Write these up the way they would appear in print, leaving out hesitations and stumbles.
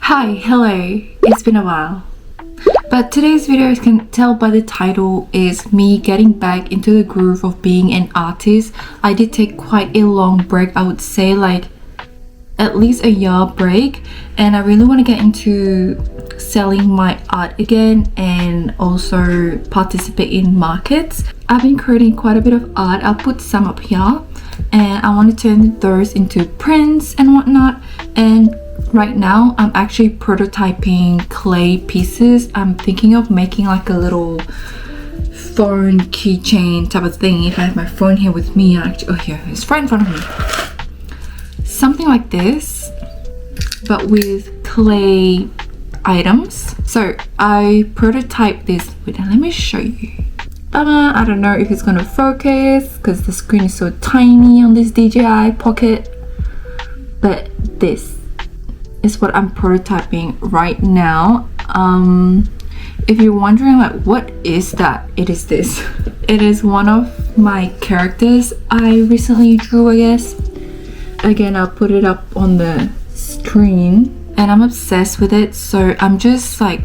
Hi, hello, it's been a while. But today's video, as you can tell by the title, is me getting back into the groove of being an artist. I did take quite a long break, I would say like at least a year break, and I really want to get into selling my art again and also participate in markets. I've been creating quite a bit of art. I'll put some up here, and I want to turn those into prints and whatnot. And right now I'm actually prototyping clay pieces. I'm thinking of making like a little phone keychain type of thing. If I have my phone here with me, here, it's right in front of me. Something like this, but with clay items. So I prototyped this. Wait, let me show you. I don't know if it's gonna focus because the screen is so tiny on this DJI Pocket, but this is what I'm prototyping right now. If you're wondering like what is that, it is this. It is one of my characters I recently drew, I guess. Again, I'll put it up on the screen, and I'm obsessed with it, so I'm just like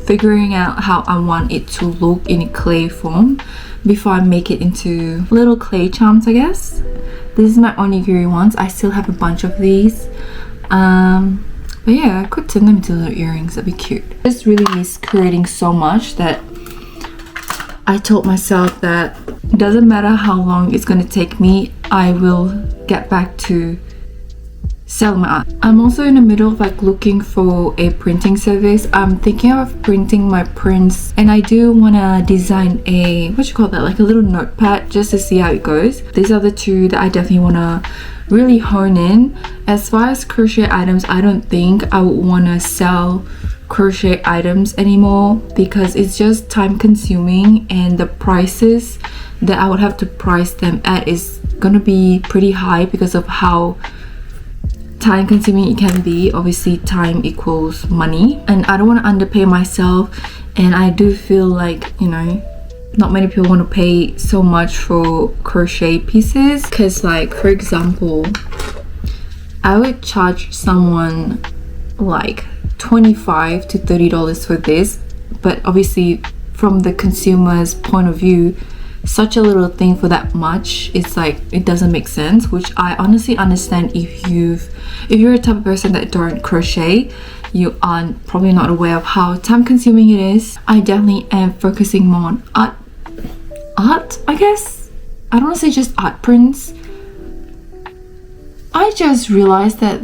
figuring out how I want it to look in a clay form before I make it into little clay charms, I guess. This is my onigiri ones. I still have a bunch of these. But yeah, I could turn them into little earrings. That'd be cute. I just really miss creating so much that I told myself that it doesn't matter how long it's gonna take me, I will get back to sell my art. I'm also in the middle of like looking for a printing service. I'm thinking of printing my prints, and I do want to design a like a little notepad just to see how it goes. These are the two that I definitely want to really hone in. As far as crochet items, I don't think I would want to sell crochet items anymore because it's just time consuming, and the prices that I would have to price them at is gonna be pretty high because of how time consuming it can be. Obviously time equals money, and I don't want to underpay myself, and I do feel like, you know, not many people want to pay so much for crochet pieces, because like for example, I would charge someone like $25 to $30 for this, but obviously from the consumer's point of view, such a little thing for that much, it's like it doesn't make sense, which I honestly understand. If you're a type of person that don't crochet, you are probably not aware of how time consuming it is. I definitely am focusing more on art, I guess. I don't want to say just art prints. I just realized that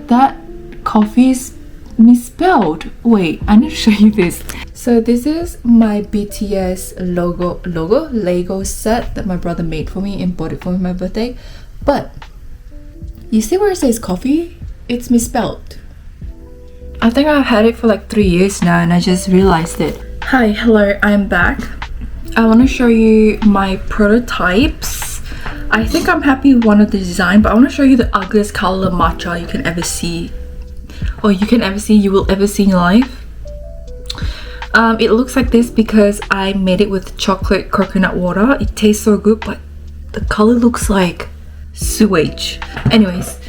coffee is misspelled. Wait, I need to show you this. So this is my BTS Lego set that my brother made for me and bought it for me on my birthday. But you see where it says coffee? It's misspelled. I think I've had it for like 3 years now, and I just realized it. Hi, hello, I'm back. I want to show you my prototypes. I think I'm happy with one of the design, but I want to show you the ugliest color matcha you can ever see, or you will ever see in your life. It looks like this because I made it with chocolate coconut water. It tastes so good, but the color looks like sewage. Anyways,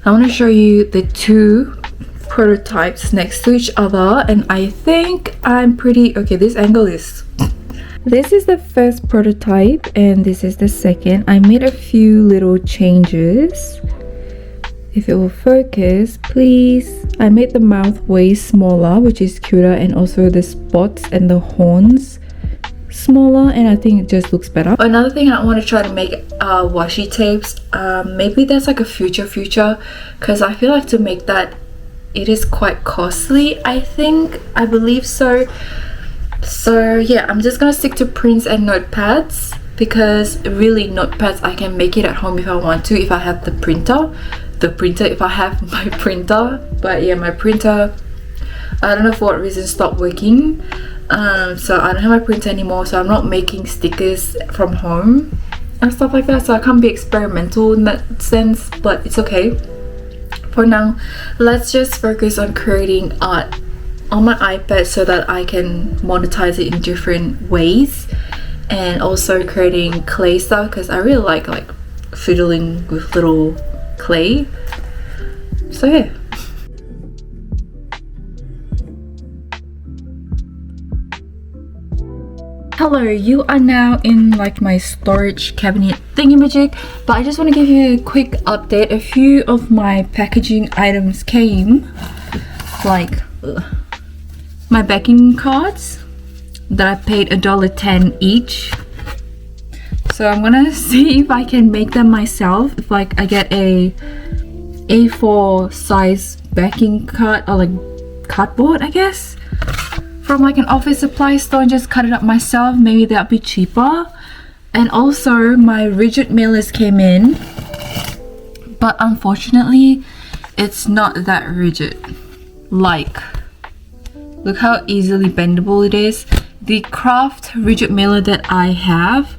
I want to show you the two prototypes next to each other, and I think I'm pretty okay. This angle is this is the first prototype and this is the second. I made a few little changes. If it will focus, please. I made the mouth way smaller, which is cuter, and also the spots and the horns smaller, and I think it just looks better. Another thing I want to try to make are washi tapes. Maybe there's like a future because I feel like to make that it is quite costly. I believe so. So yeah, I'm just gonna stick to prints and notepads, because really notepads I can make it at home if I want to, if I have the printer, if I have my printer. But yeah, my printer, I don't know for what reason, stopped working, so I don't have my printer anymore, so I'm not making stickers from home and stuff like that, so I can't be experimental in that sense, but it's okay. For now, let's just focus on creating art on my iPad so that I can monetize it in different ways, and also creating clay stuff because I really like fiddling with little clay. So yeah. Hello, you are now in like my storage cabinet thingamajig, but I just want to give you a quick update. A few of my packaging items came, like my backing cards that I paid $1.10 each. So I'm gonna see if I can make them myself. If like I get a A4 size backing card or like cardboard, I guess, from like an office supply store and just cut it up myself. Maybe that'd be cheaper. And also my rigid mailers came in, but unfortunately it's not that rigid. Like, look how easily bendable it is. The craft rigid mailer that I have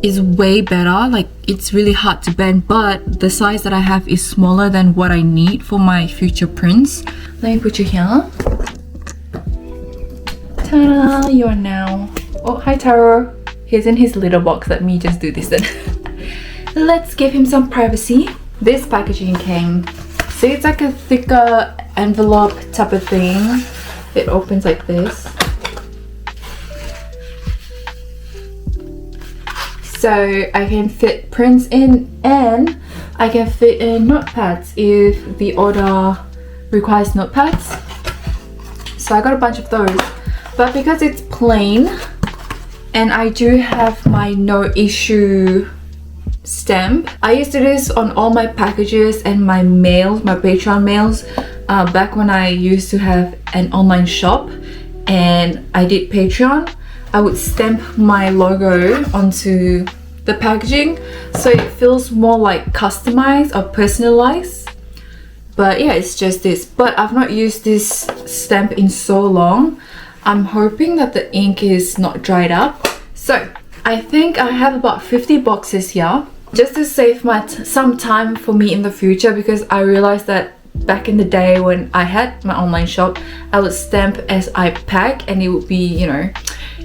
is way better. Like, it's really hard to bend, but the size that I have is smaller than what I need for my future prints. Let me put you here. Ta-da! You are now... Oh, hi Taro. He's in his little box. Let me just do this then. Let's give him some privacy. This packaging came. See, it's like a thicker envelope type of thing. It opens like this. So I can fit prints in, and I can fit in notepads if the order requires notepads. So I got a bunch of those. But because it's plain, and I do have my no issue stamp, I used to do this on all my packages and my mails, my Patreon mails, back when I used to have an online shop and I did Patreon. I would stamp my logo onto the packaging so it feels more like customized or personalized. But yeah, it's just this. But I've not used this stamp in so long. I'm hoping that the ink is not dried up. So I think I have about 50 boxes here, just to save some time for me in the future, because I realized that back in the day when I had my online shop, I would stamp as I pack, and it would be, you know,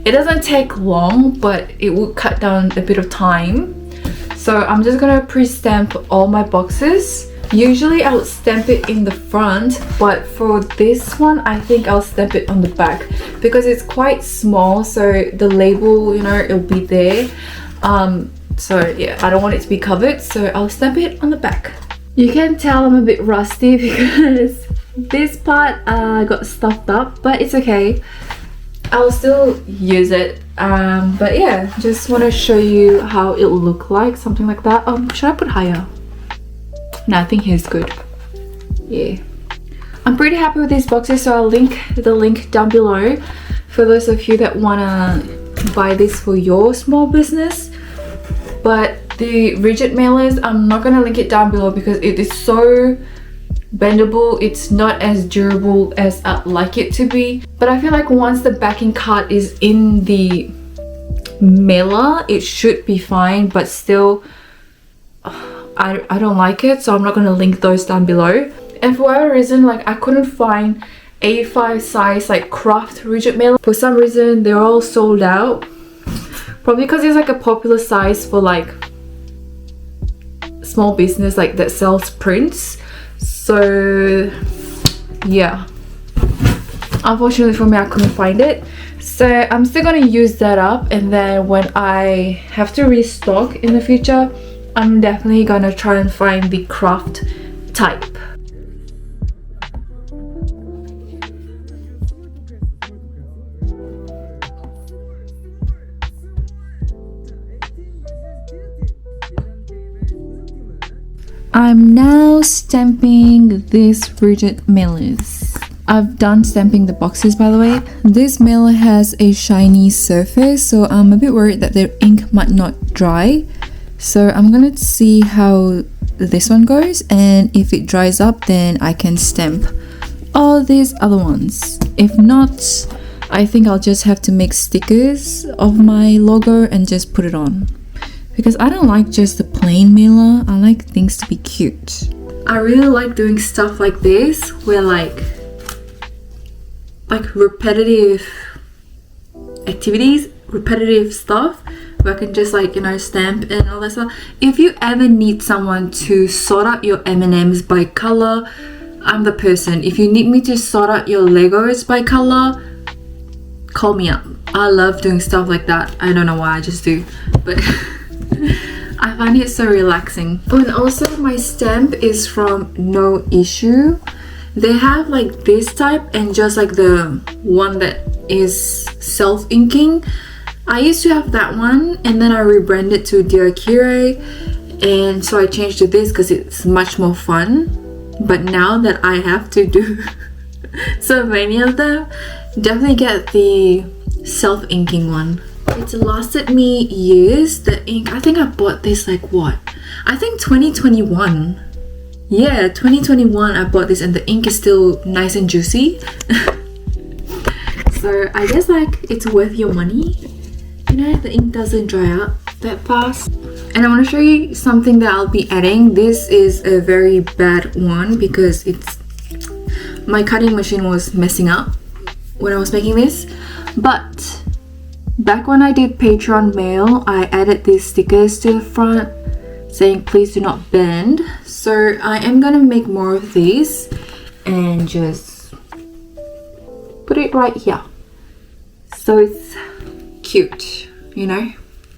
it doesn't take long, but it would cut down a bit of time. So I'm just gonna pre-stamp all my boxes. Usually I would stamp it in the front, but for this one I think I'll stamp it on the back because it's quite small, so the label, you know, it'll be there. So yeah, I don't want it to be covered, so I'll stamp it on the back. You can tell I'm a bit rusty because this part got stuffed up, but it's okay. I'll still use it. But yeah, just want to show you how it'll look like, something like that. Should I put higher? No, I think here's good. Yeah, I'm pretty happy with these boxes, so I'll link the link down below for those of you that wanna buy this for your small business. But the rigid mailers, I'm not gonna link it down below because it is so bendable. It's not as durable as I'd like it to be. But I feel like once the backing card is in the mailer, it should be fine, but still I don't like it, so I'm not going to link those down below. And for whatever reason, like, I couldn't find A5 size like craft rigid mailer. For some reason they're all sold out, probably because it's like a popular size for like small business like that sells prints. So yeah, unfortunately for me, I couldn't find it. So I'm still going to use that up, and then when I have to restock in the future, I'm definitely gonna try and find the craft type. I'm now stamping this rigid mailers. I've done stamping the boxes, by the way. This mailer has a shiny surface, so I'm a bit worried that the ink might not dry. So I'm gonna see how this one goes, and if it dries up, then I can stamp all these other ones. If not, I think I'll just have to make stickers of my logo and just put it on, because I don't like just the plain mailer. I like things to be cute. I really like doing stuff like this, where like repetitive activities, repetitive stuff, where I can just like, you know, stamp and all that stuff. If you ever need someone to sort out your M&Ms by color, I'm the person. If you need me to sort out your Legos by color, call me up. I love doing stuff like that. I don't know why, I just do, but I find it so relaxing. Oh, and also my stamp is from No Issue. They have like this type and just like the one that is self-inking. I used to have that one and then I rebranded to Dear Kirei, and so I changed to this because it's much more fun. But now that I have to do so many of them, definitely get the self-inking one. It's lasted me years, the ink. I think I bought this like what? I think 2021. Yeah, 2021 I bought this and the ink is still nice and juicy. So I guess like it's worth your money. You know, the ink doesn't dry out that fast. And I want to show you something that I'll be adding. This is a very bad one because my cutting machine was messing up when I was making this. But back when I did Patreon mail, I added these stickers to the front saying please do not bend. So I am gonna make more of these and just put it right here so it's cute, you know,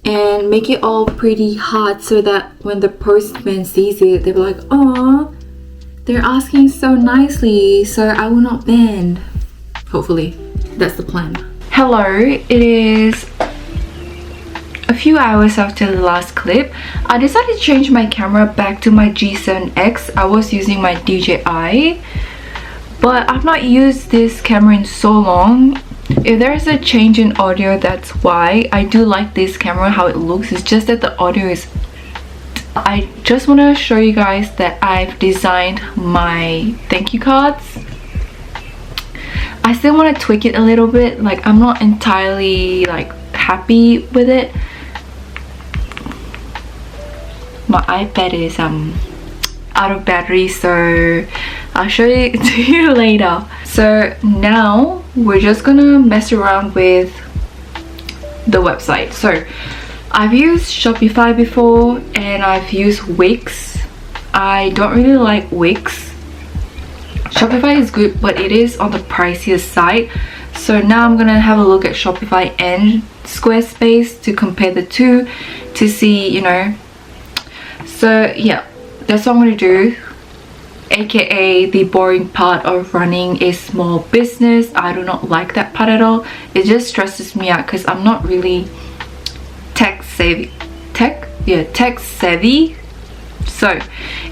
and make it all pretty hard so that when the postman sees it, they'll be like, oh, they're asking so nicely, so I will not bend. Hopefully that's the plan. Hello, it is a few hours after the last clip. I decided to change my camera back to my G7X. I was using my DJI, but I've not used this camera in so long. If there's a change in audio, that's why. I do like this camera, how it looks. It's just that the audio is... I just want to show you guys that I've designed my thank you cards. I still want to tweak it a little bit. Like, I'm not entirely like happy with it. My iPad is out of battery, so I'll show it to you later. So now we're just gonna mess around with the website. So I've used Shopify before and I've used Wix. I don't really like Wix. Shopify is good, but it is on the pricier side. So now I'm gonna have a look at Shopify and Squarespace to compare the two to see, you know. So yeah, that's what I'm gonna do, aka the boring part of running a small business. I do not like that part at all. It just stresses me out because I'm not really tech savvy. So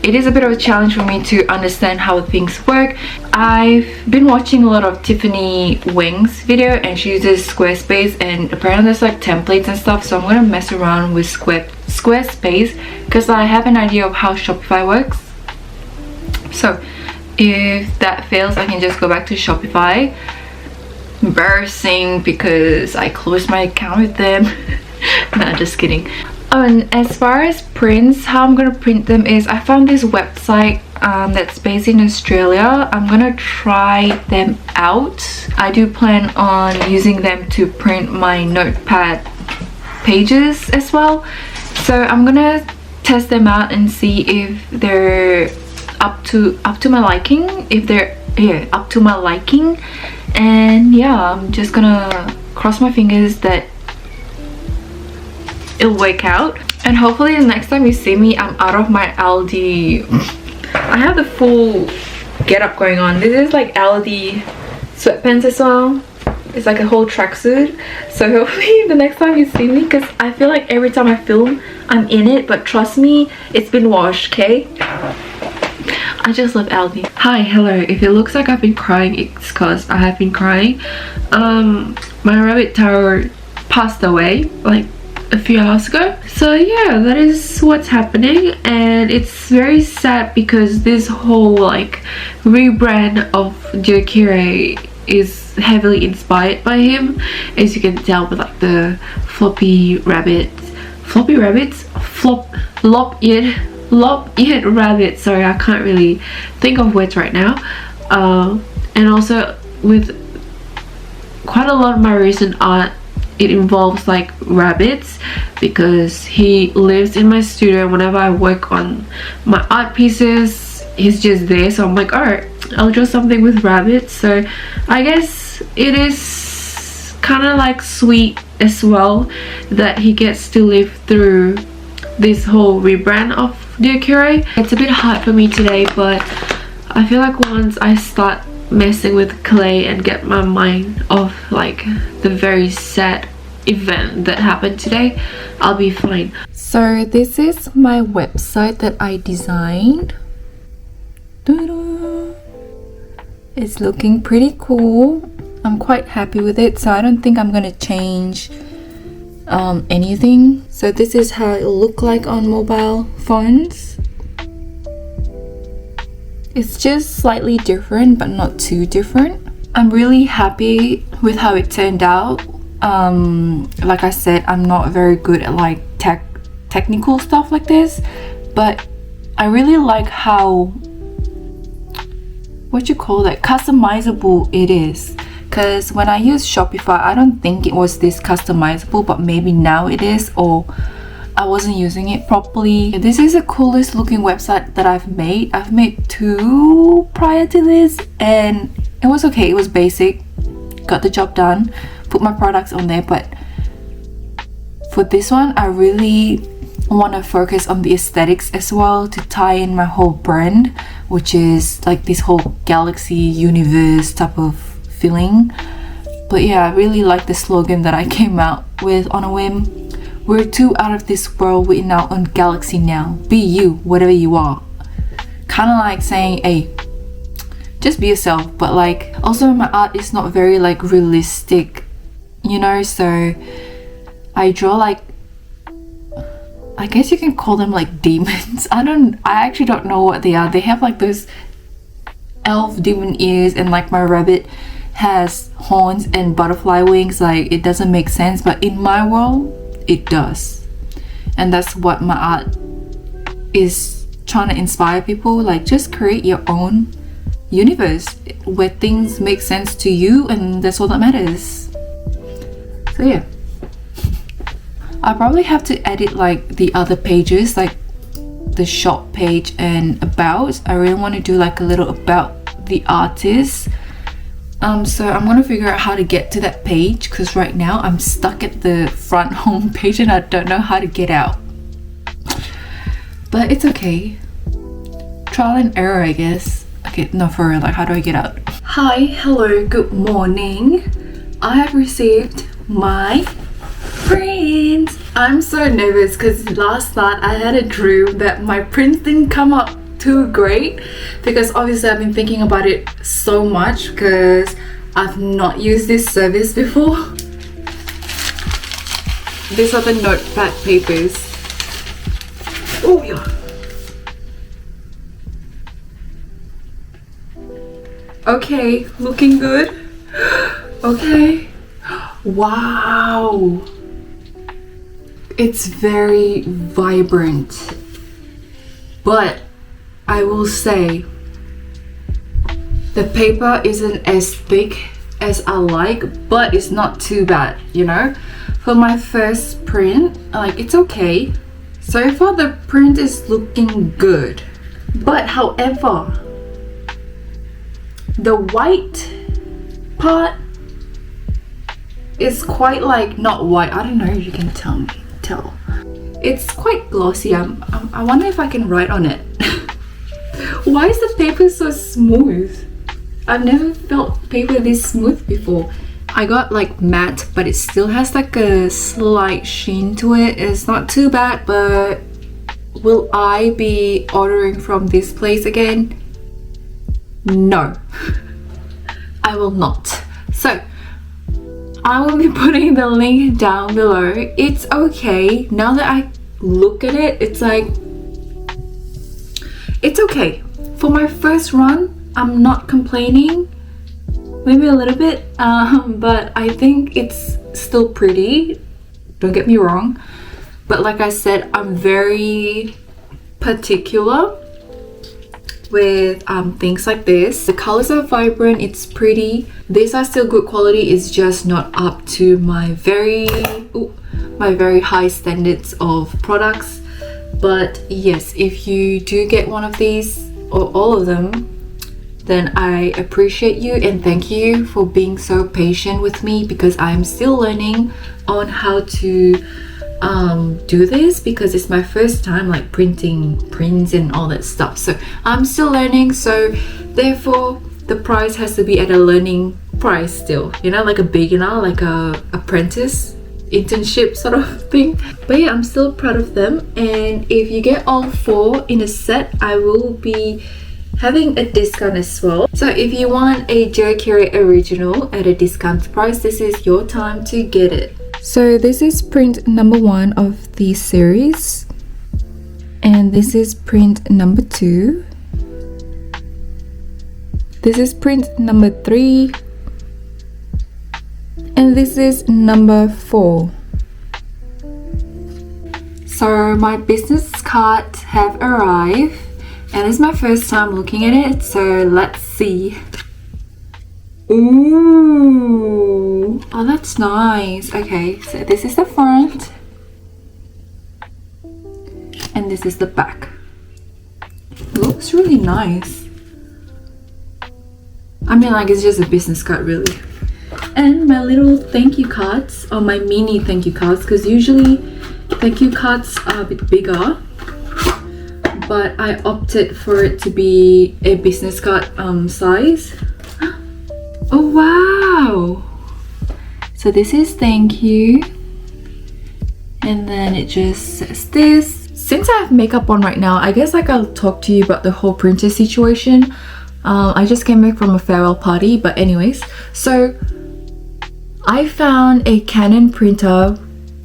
it is a bit of a challenge for me to understand how things work. I've been watching a lot of Tiffany Wang's video and she uses Squarespace, and apparently there's like templates and stuff, so I'm gonna mess around with Squarespace because I have an idea of how Shopify works. So if that fails, I can just go back to Shopify. Embarrassing because I closed my account with them. Nah, just kidding. Oh, and as far as prints, how I'm gonna print them is I found this website that's based in Australia. I'm gonna try them out. I do plan on using them to print my notepad pages as well. So I'm gonna test them out and see if they're up to my liking. If they're up to my liking, and yeah, I'm just gonna cross my fingers that it'll work out. And hopefully the next time you see me, I'm out of my Aldi. I have the full get up going on. This is like Aldi sweatpants as well. It's like a whole tracksuit. So hopefully the next time you see me, because I feel like every time I film I'm in it, but trust me, it's been washed, okay? I just love Aldi. Hi, hello. If it looks like I've been crying, it's because I have been crying. My rabbit Taro passed away like a few hours ago. So yeah, that is what's happening, and it's very sad because this whole like rebrand of Dear Kirei is heavily inspired by him, as you can tell with like the lop eared rabbit. Sorry, I can't really think of words right now. And also with quite a lot of my recent art, it involves like rabbits because he lives in my studio. Whenever I work on my art pieces, he's just there, so I'm like, alright, I'll draw something with rabbits. So I guess it is kind of like sweet as well that he gets to live through this whole rebrand of Dear Kirei. It's a bit hard for me today, but I feel like once I start messing with clay and get my mind off like the very sad event that happened today, I'll be fine. So this is my website that I designed. Ta-da! It's looking pretty cool. I'm quite happy with it, so I don't think I'm gonna change anything. So this is how it look like on mobile phones. It's just slightly different, but not too different. I'm really happy with how it turned out. Like I said, I'm not very good at like technical stuff like this, but I really like how, what you call that, customizable it is. Because when I use Shopify, I don't think it was this customizable, but maybe now it is, or I wasn't using it properly. This is the coolest looking website that I've made. I've made 2 prior to this and it was okay. It was basic, got the job done, put my products on there. But for this one, I really want to focus on the aesthetics as well to tie in my whole brand, which is like this whole galaxy universe type of feeling. But yeah, I really like the slogan that I came out with on a whim. We're 2 out of this world, we're in our own galaxy now. Be you, whatever you are. Kind of like saying, hey, just be yourself. But like, also my art is not very like realistic, you know, so I draw like, I guess you can call them like demons. I actually don't know what they are. They have like those elf demon ears, and like my rabbit has horns and butterfly wings. Like, it doesn't make sense, but in my world it does, and that's what my art is trying to inspire people. Like, just create your own universe where things make sense to you, and that's all that matters. So yeah, I probably have to edit like the other pages, like the shop page and about. I really want to do like a little about the artist. So I'm gonna figure out how to get to that page, because right now I'm stuck at the front home page and I don't know how to get out. But it's okay. Trial and error, I guess. Okay, no, for real, like, how do I get out? Hi, hello, good morning. I have received my print. I'm so nervous because last night I had a dream that my print didn't come up too great, because obviously I've been thinking about it so much because I've not used this service before. These are the notepad papers. Oh yeah. Okay, looking good. Okay. Wow. It's very vibrant, but I will say the paper isn't as thick as I like, but it's not too bad, you know. For my first print, like, it's okay. So far the print is looking good, but however, the white part is quite like, not white, I don't know if you can tell. It's quite glossy. I wonder if I can write on it. Why is the paper so smooth? I've never felt paper this smooth before. I got like matte, but it still has like a slight sheen to it. It's not too bad, but will I be ordering from this place again? No, I will not. So I will be putting the link down below. It's okay. Now that I look at it, it's like, it's okay. For my first run, I'm not complaining. Maybe a little bit, but I think it's still pretty. Don't get me wrong. But like I said, I'm very particular with things like this. The colors are vibrant, it's pretty. These are still good quality, it's just not up to my very high standards of products. But yes, if you do get one of these or all of them, then I appreciate you and thank you for being so patient with me, because I'm still learning on how to do this, because it's my first time like printing prints and all that stuff. So I'm still learning, so therefore the price has to be at a learning price still, you know, like a beginner, like a apprentice internship sort of thing. But yeah, I'm still proud of them, and if you get all 4 in a set, I will be having a discount as well. So if you want a Dear Kirei original at a discount price, this is your time to get it. So this is print number 1 of the series, and this is print number 2. This is print number 3, and this is number 4. So my business cards have arrived, and it's my first time looking at it, so let's see. Ooh, oh, that's nice. Okay, so this is the front, and this is the back. It looks really nice. I mean, like, it's just a business card really. And my little thank you cards, or my mini thank you cards, because usually thank you cards are a bit bigger, but I opted for it to be a business card size. Oh wow! So this is thank you, and then it just says this. Since I have makeup on right now, I guess like I'll talk to you about the whole printer situation. I just came back from a farewell party, but anyways, so I found a Canon printer.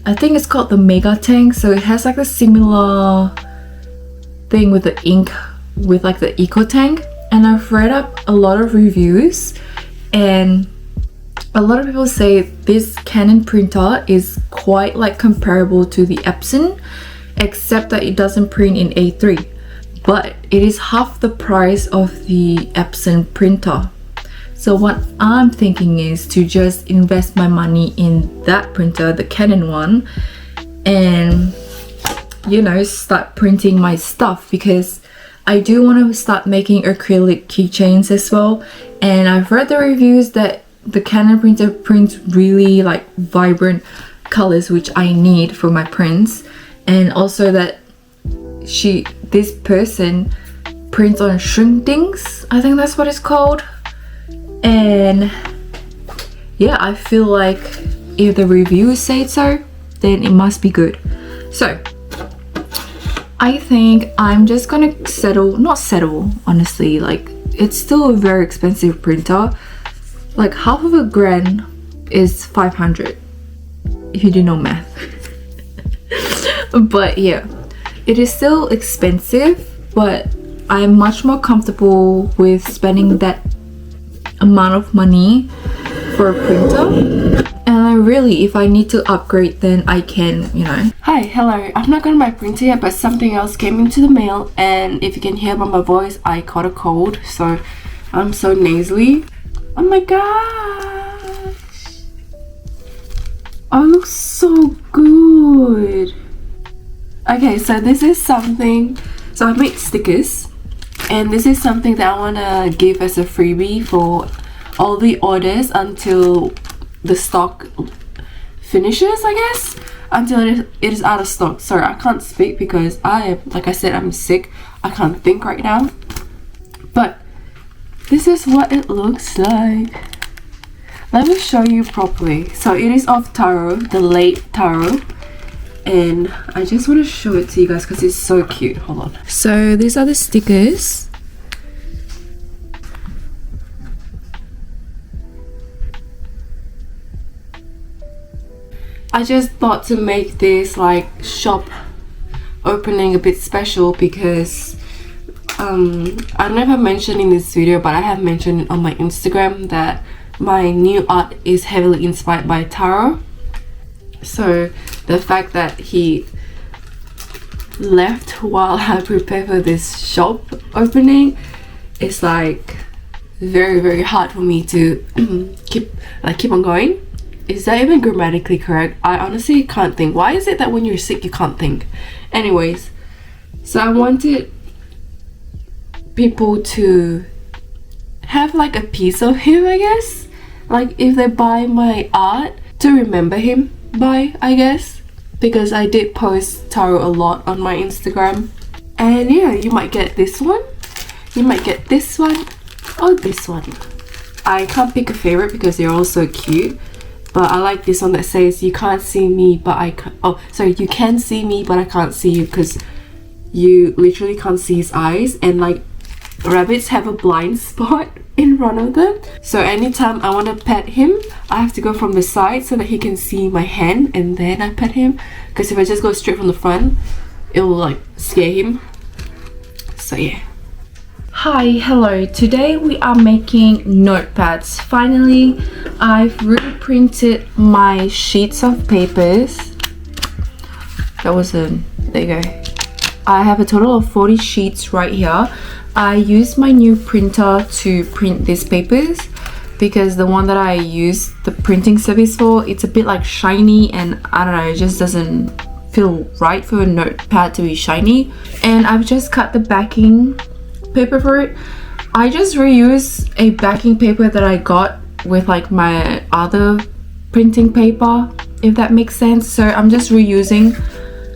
I think it's called the Mega Tank, so it has like a similar thing with the ink with like the Eco Tank, and I've read up a lot of reviews, and a lot of people say this Canon printer is quite like comparable to the Epson, except that it doesn't print in A3, but it is half the price of the Epson printer. So what I'm thinking is to just invest my money in that printer, the Canon one, and you know, start printing my stuff, because I do want to start making acrylic keychains as well. And I've read the reviews that the Canon printer prints really like vibrant colors, which I need for my prints, and also that this person prints on shrink things, I think that's what it's called. And yeah, I feel like if the reviews say so, then it must be good. So I think I'm just gonna not settle honestly, like it's still a very expensive printer. Like half of $1,000 is 500 if you do no math. But yeah, it is still expensive, but I'm much more comfortable with spending that amount of money for a printer. And really, if I need to upgrade, then I can, you know. Hi, hello. I've not gotten my printer yet, but something else came into the mail, and if you can hear by my voice, I caught a cold, so I'm so nasally. Oh my gosh! Oh, it looks so good. Okay, so this is something. So I made stickers, and this is something that I want to give as a freebie for all the orders until the stock finishes, I guess, until it is out of stock. Sorry, I can't speak because like I said, I'm sick. I can't think right now. But this is what it looks like. Let me show you properly. So it is of Taro, the late Taro, and I just want to show it to you guys because it's so cute. Hold on. So these are the stickers. I just thought to make this like shop opening a bit special because I never mentioned in this video, but I have mentioned on my Instagram that my new art is heavily inspired by Taro. So the fact that he left while I prepare for this shop opening is like very, very hard for me to keep on going. Is that even grammatically correct? I honestly can't think. Why is it that when you're sick you can't think? Anyways, so I wanted people to have like a piece of him, I guess. Like if they buy my art to remember him by, I guess, because I did post Taro a lot on my Instagram. And yeah, you might get this one, you might get this one, or this one. I can't pick a favorite because they're all so cute, but I like this one that says you can't see me but I can, oh sorry, you can see me but I can't see you, because you literally can't see his eyes, and like rabbits have a blind spot in front of them, so anytime I want to pet him I have to go from the side so that he can see my hand and then I pet him, because if I just go straight from the front it will like scare him. So yeah. Hi, hello. Today we are making notepads. Finally, I've reprinted my sheets of papers. There you go. I have a total of 40 sheets right here. I used my new printer to print these papers because the one that I use the printing service for, it's a bit like shiny, and I don't know, it just doesn't feel right for a notepad to be shiny. And I've just cut the backing paper for it. I just reuse a backing paper that I got with like my other printing paper, if that makes sense. So I'm just reusing,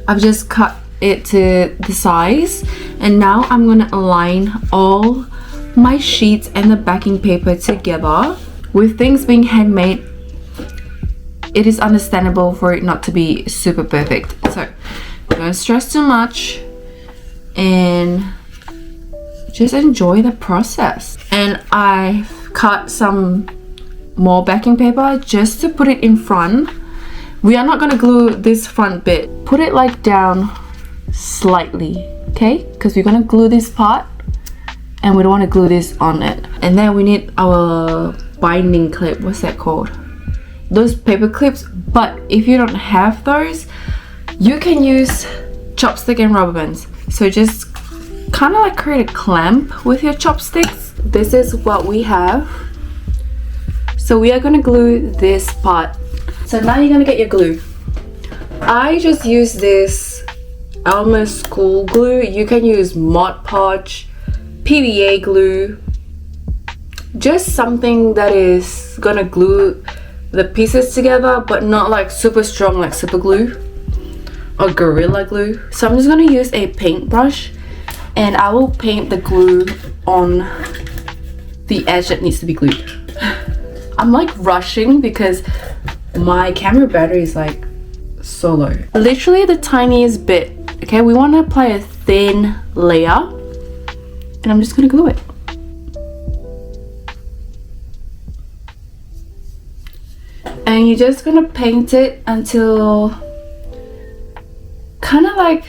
I've just cut it to the size, and now I'm gonna align all my sheets and the backing paper together. With things being handmade, it is understandable for it not to be super perfect, so don't stress too much and just enjoy the process. And I've cut some more backing paper just to put it in front. We are not going to glue this front bit. Put it like down slightly, okay, because we're going to glue this part and we don't want to glue this on it. And then we need our binding clip, what's that called, those paper clips. But if you don't have those, you can use chopstick and rubber bands. So just kind of like create a clamp with your chopsticks. This is what we have. So we are going to glue this part. So now you're going to get your glue. I just use this Elmer school glue. You can use Mod Podge, PVA glue, just something that is going to glue the pieces together, but not like super strong like super glue or Gorilla Glue. So I'm just going to use a paintbrush and I will paint the glue on the edge that needs to be glued. I'm like rushing because my camera battery is like so low. Literally the tiniest bit. Okay, we want to apply a thin layer and I'm just going to glue it. And you're just going to paint it until kind of like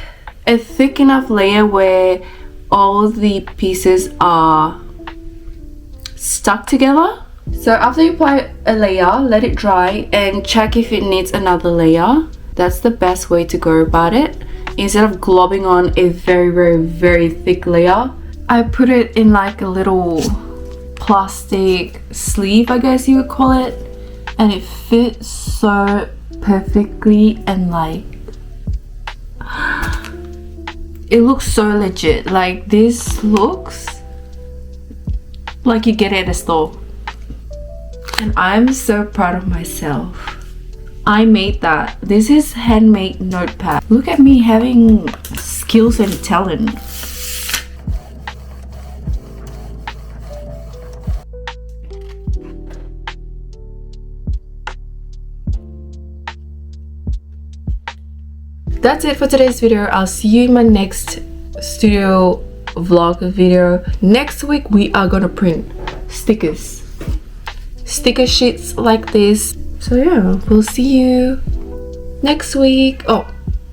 a thick enough layer where all the pieces are stuck together. So after you apply a layer, let it dry and check if it needs another layer. That's the best way to go about it. Instead of globbing on a very thick layer, I put it in like a little plastic sleeve, I guess you would call it, and it fits so perfectly, and like it looks so legit. Like this looks like you get it at a store, and I'm so proud of myself. I made that. This is handmade notepad. Look at me having skills and talent. That's it for today's video. I'll see you in my next studio vlog video. Next week we are gonna print sticker sheets like this. So yeah, we'll see you next week. Oh,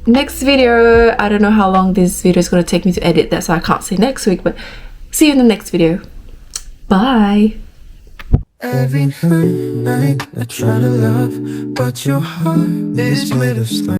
next video. I don't know how long this video is gonna take me to edit. That's why I can't say next week, but see you in the next video. Bye. Every night I try to love, but your heart is made of stone.